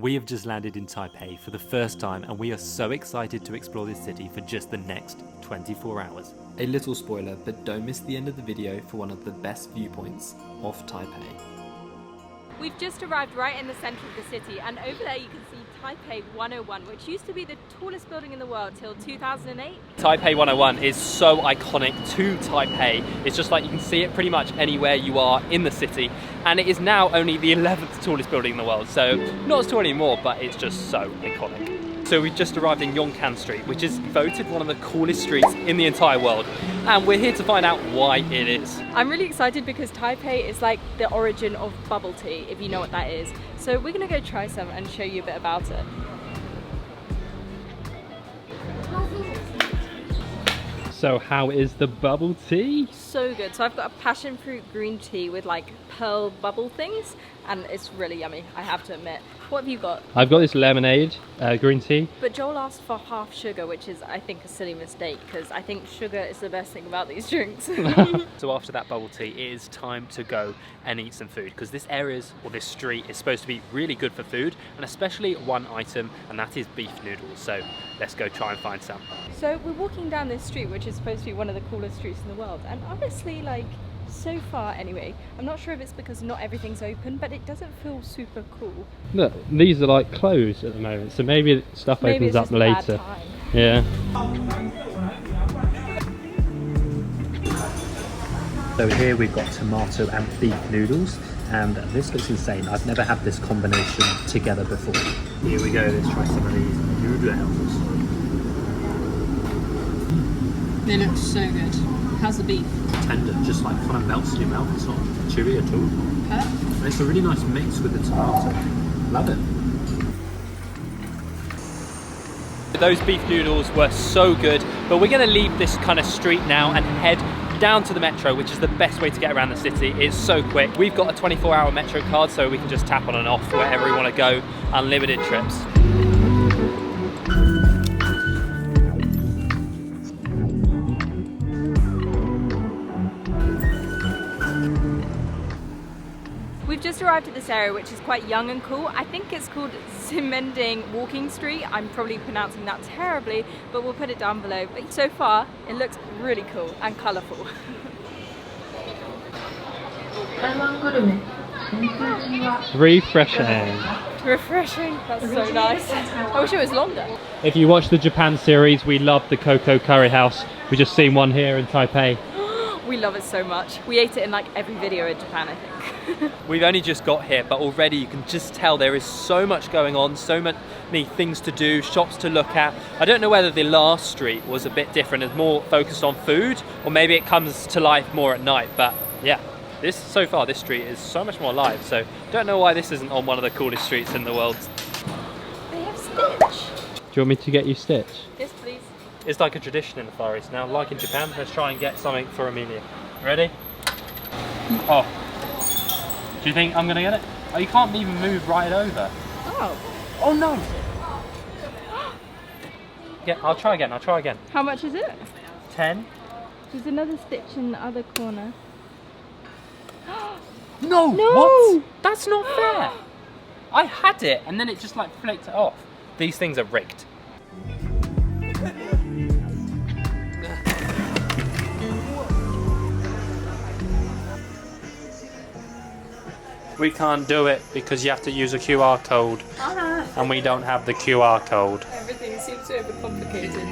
We have just landed in Taipei for the first time and we are so excited to explore this city for just the next 24 hours. A little spoiler, but don't miss the end of the video for one of the best viewpoints of Taipei. We've just arrived right in the centre of the city, and over there you can see Taipei 101, which used to be the tallest building in the world till 2008. Taipei 101 is so iconic to Taipei. It's just like you can see it pretty much anywhere you are in the city, and it is now only the 11th tallest building in the world, so not as tall anymore, but it's just so iconic. So we've just arrived in Yongkang Street, which is voted one of the coolest streets in the entire world, and we're here to find out why it is. I'm really excited because Taipei is like the origin of bubble tea, if you know what that is. So we're gonna go try some and show you a bit about it. So how is the bubble tea? So good. So I've got a passion fruit green tea with like pearl bubble things, and it's really yummy, I have to admit. What have you got? I've got this lemonade, green tea. But Joel asked for half sugar, which is, I think, a silly mistake, because I think sugar is the best thing about these drinks. So after that bubble tea, it is time to go and eat some food, because this this street is supposed to be really good for food, and especially one item, and that is beef noodles. So let's go try and find some. So we're walking down this street, which is supposed to be one of the coolest streets in the world, and honestly, like, so far anyway, I'm not sure if it's because not everything's open, but it doesn't feel super cool. Look, these are like closed at the moment, so maybe stuff opens up later. Yeah. So here we've got tomato and beef noodles, and this looks insane. I've never had this combination together before. Here we go, let's try some of these noodles. They look so good. How's the beef? Tender, just like kind of melts in your mouth. It's not chewy at all. And it's a really nice mix with the tomato. Love it. Those beef noodles were so good, but we're going to leave this kind of street now and head down to the metro, which is the best way to get around the city. It's so quick. We've got a 24-hour metro card, so we can just tap on and off wherever we want to go. Unlimited trips. We've just arrived at this area, which is quite young and cool. I think it's called Ximending Walking Street. I'm probably pronouncing that terribly, but we'll put it down below. But so far, it looks really cool and colourful. Refreshing. Refreshing, that's so nice. I wish it was longer. If you watch the Japan series, we love the Coco Curry House. We just seen one here in Taipei. We love it so much. We ate it in like every video in Japan, I think. We've only just got here, but already you can just tell there is so much going on, so many things to do, shops to look at. I don't know whether the last street was a bit different, it's more focused on food, or maybe it comes to life more at night, but yeah. So far this street is so much more alive, so don't know why this isn't on one of the coolest streets in the world. They have Stitch. Do you want me to get you Stitch? Yes, please. It's like a tradition in the Far East now, like in Japan. Let's try and get something for Emilia. Ready? Oh. Do you think I'm gonna get it? Oh, you can't even move right over. Oh. Oh no! Yeah, I'll try again, How much is it? 10. There's another Stitch in the other corner. No! No! What? That's not fair! I had it and then it just like flicked it off. These things are rigged. We can't do it because you have to use a QR code. And we don't have the QR code. Everything seems so overcomplicated.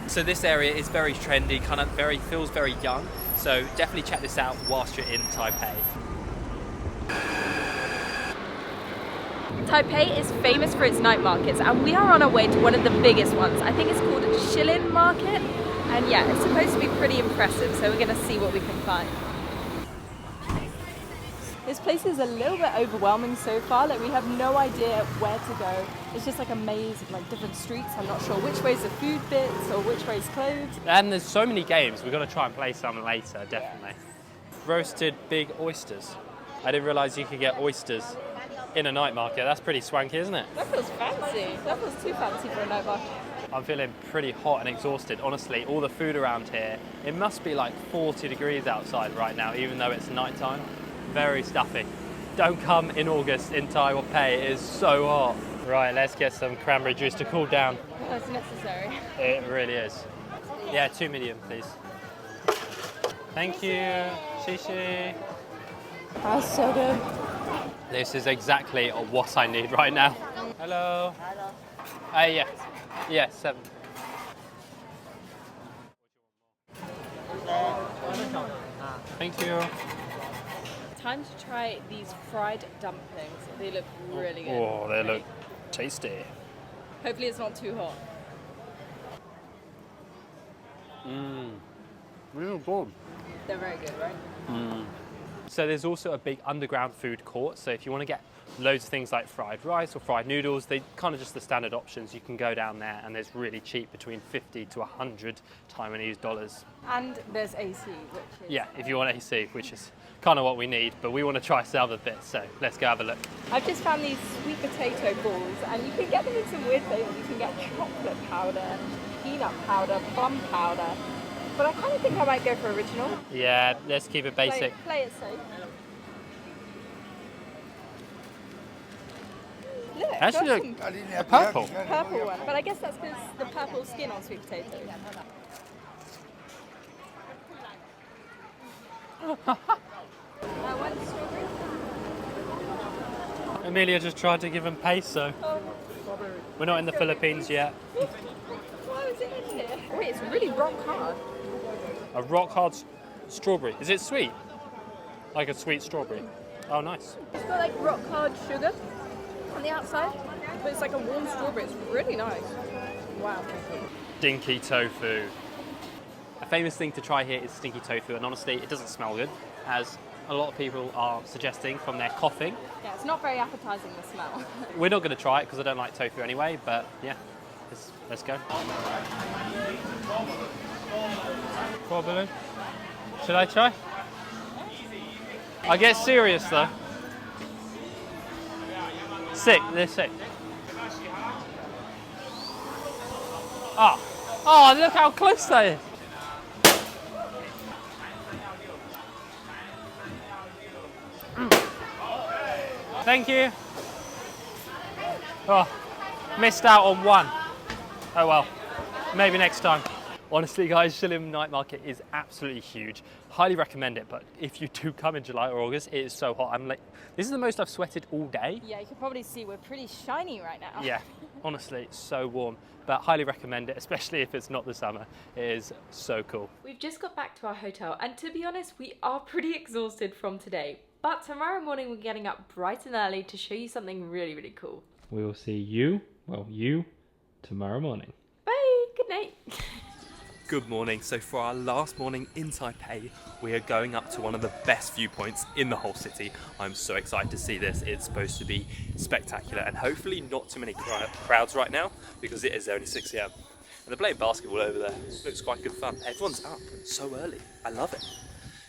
So this area is very trendy, kind of feels very young. So definitely check this out whilst you're in Taipei. Taipei is famous for its night markets, and we are on our way to one of the biggest ones. I think it's called Shilin Market, and yeah, it's supposed to be pretty impressive, so we're going to see what we can find. This place is a little bit overwhelming so far, like we have no idea where to go. It's just like a maze of like different streets. I'm not sure which way's the food bits or which way's clothes. And there's so many games, we're going to try and play some later, definitely. Roasted big oysters. I didn't realise you could get oysters in a night market. That's pretty swanky, isn't it? That feels fancy. That feels too fancy for a night market. I'm feeling pretty hot and exhausted. Honestly, all the food around here, it must be like 40 degrees outside right now, even though it's nighttime. Very stuffy. Don't come in August in Taipei, it is so hot. Right, let's get some cranberry juice to cool down. That's necessary. It really is. Yeah, 2 medium, please. Thank you. Shishi. That's so good. This is exactly what I need right now. Hello. Yeah. Yeah, 7. Thank you. Time to try these fried dumplings. They look really good. Oh, they look tasty. Hopefully it's not too hot. Really good. They're very good, right? So there's also a big underground food court. So if you want to get loads of things like fried rice or fried noodles, they kind of just the standard options. You can go down there and there's really cheap, between 50 to 100 Taiwanese dollars. And there's AC, which is... Yeah, if you want AC, which is kind of what we need, but we want to try some other bits, so let's go have a look. I've just found these sweet potato balls, and you can get them in some weird flavors. You can get chocolate powder, peanut powder, plum powder. But I kind of think I might go for original. Yeah, let's keep it basic. Play it safe. Look, Actually, got look, some a purple. purple one, but I guess that's because the purple skin on sweet potatoes. One strawberry. Emilia just tried to give him peso. We're not in the Philippines yet. Why was it in here? Wait, it's really rock hard. A rock hard strawberry. Is it sweet? Like a sweet strawberry? Oh, nice. It's got like rock hard sugar on the outside, but it's like a warm strawberry. It's really nice. Wow. Stinky tofu. A famous thing to try here is stinky tofu, and honestly, it doesn't smell good, as a lot of people are suggesting from their coughing. Yeah, it's not very appetizing, the smell. We're not going to try it because I don't like tofu anyway, but yeah, let's go. Probably. Should I try? I get serious though. Sick, they're sick. Oh, look how close that is. Thank you. Oh, missed out on one. Oh well, maybe next time. Honestly guys, Shilin night market is absolutely huge. Highly recommend it, but if you do come in July or August, it is so hot. This is the most I've sweated all day. Yeah, you can probably see we're pretty shiny right now. Yeah, honestly, it's so warm, but highly recommend it, especially if it's not the summer. It is so cool. We've just got back to our hotel, and to be honest, we are pretty exhausted from today. But tomorrow morning we're getting up bright and early to show you something really, really cool. We will see you tomorrow morning. Bye, good night. Good morning. So for our last morning in Taipei, we are going up to one of the best viewpoints in the whole city. I'm so excited to see this. It's supposed to be spectacular and hopefully not too many crowds right now because it is only 6 AM. And they're playing basketball over there. Looks quite good fun. Everyone's up so early. I love it.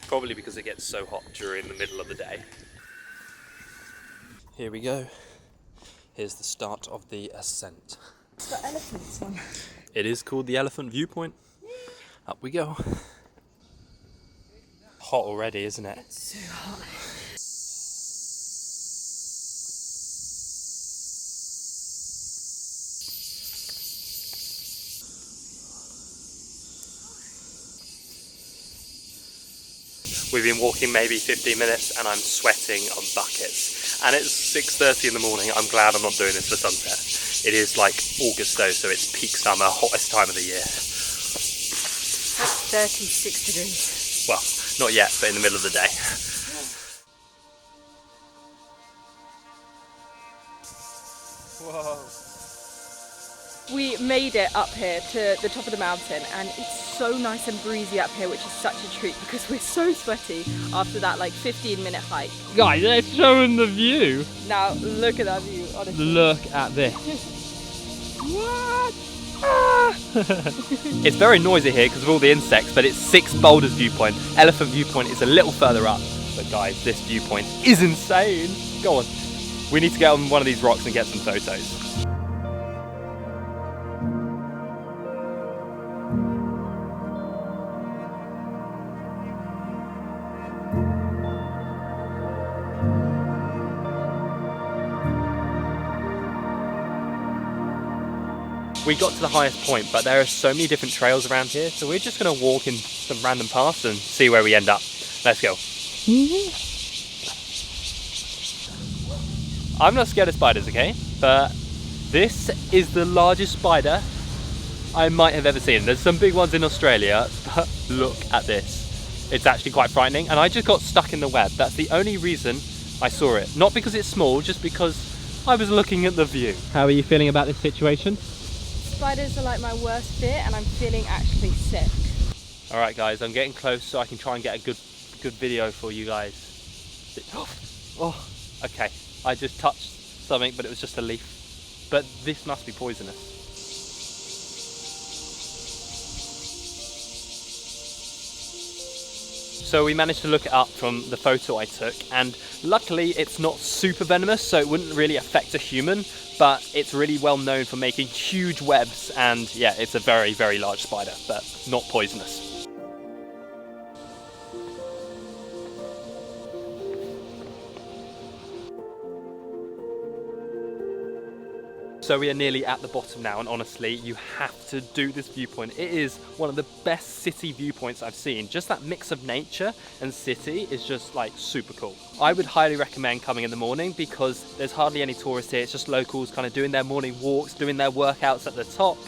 Probably because it gets so hot during the middle of the day. Here we go. Here's the start of the ascent. It's got elephants on. It is called the Elephant Viewpoint. Up we go. Hot already, isn't it? It's so hot. We've been walking maybe 15 minutes and I'm sweating on buckets. And it's 6:30 in the morning. I'm glad I'm not doing this for sunset. It is like August though, so it's peak summer, hottest time of the year. That's 36 degrees. Well, not yet, but in the middle of the day. Whoa. We made it up here to the top of the mountain, and it's so nice and breezy up here, which is such a treat because we're so sweaty after that like 15-minute hike. Guys, they're showing the view. Now look at that view, honestly. Look at this. What? It's very noisy here because of all the insects, but it's 6 boulders viewpoint. Elephant viewpoint is a little further up. But guys, this viewpoint is insane. Go on. We need to get on one of these rocks and get some photos. we got to the highest point, but there are so many different trails around here, so we're just going to walk in some random paths and see where we end up. Let's go. I'm not scared of spiders, okay? But this is the largest spider I might have ever seen. There's some big ones in Australia, but look at this. It's actually quite frightening, and I just got stuck in the web. That's the only reason I saw it. Not because it's small, just because I was looking at the view. How are you feeling about this situation? Spiders are like my worst fear, and I'm feeling actually sick. All right, guys, I'm getting close so I can try and get a good video for you guys. Oh, okay. I just touched something, but it was just a leaf. But this must be poisonous. So we managed to look it up from the photo I took, and luckily it's not super venomous, so it wouldn't really affect a human, but it's really well known for making huge webs, and yeah, it's a very, very large spider, but not poisonous. So we are nearly at the bottom now, and honestly, you have to do this viewpoint. It is one of the best city viewpoints I've seen. Just that mix of nature and city is just like super cool. I would highly recommend coming in the morning because there's hardly any tourists here. It's just locals kind of doing their morning walks, doing their workouts at the top.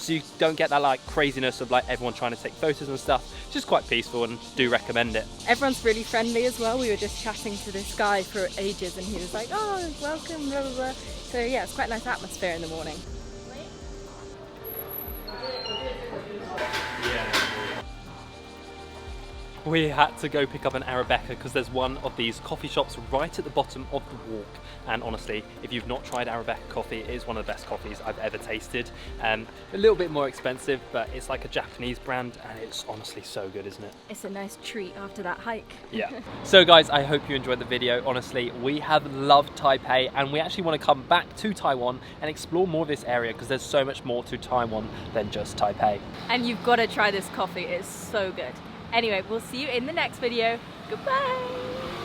So you don't get that like craziness of like everyone trying to take photos and stuff. It's just quite peaceful, and do recommend it. Everyone's really friendly as well. We were just chatting to this guy for ages, and he was like, oh, welcome, blah, blah, blah. So yeah, it's quite a nice atmosphere in the morning. We had to go pick up an Arabica because there's one of these coffee shops right at the bottom of the walk, and honestly, if you've not tried Arabica coffee, it is one of the best coffees I've ever tasted. A little bit more expensive, but it's like a Japanese brand, and it's honestly so good, isn't it? It's a nice treat after that hike. Yeah. So guys, I hope you enjoyed the video. Honestly, we have loved Taipei, and we actually want to come back to Taiwan and explore more of this area because there's so much more to Taiwan than just Taipei. And you've got to try this coffee, it's so good. Anyway, we'll see you in the next video. Goodbye!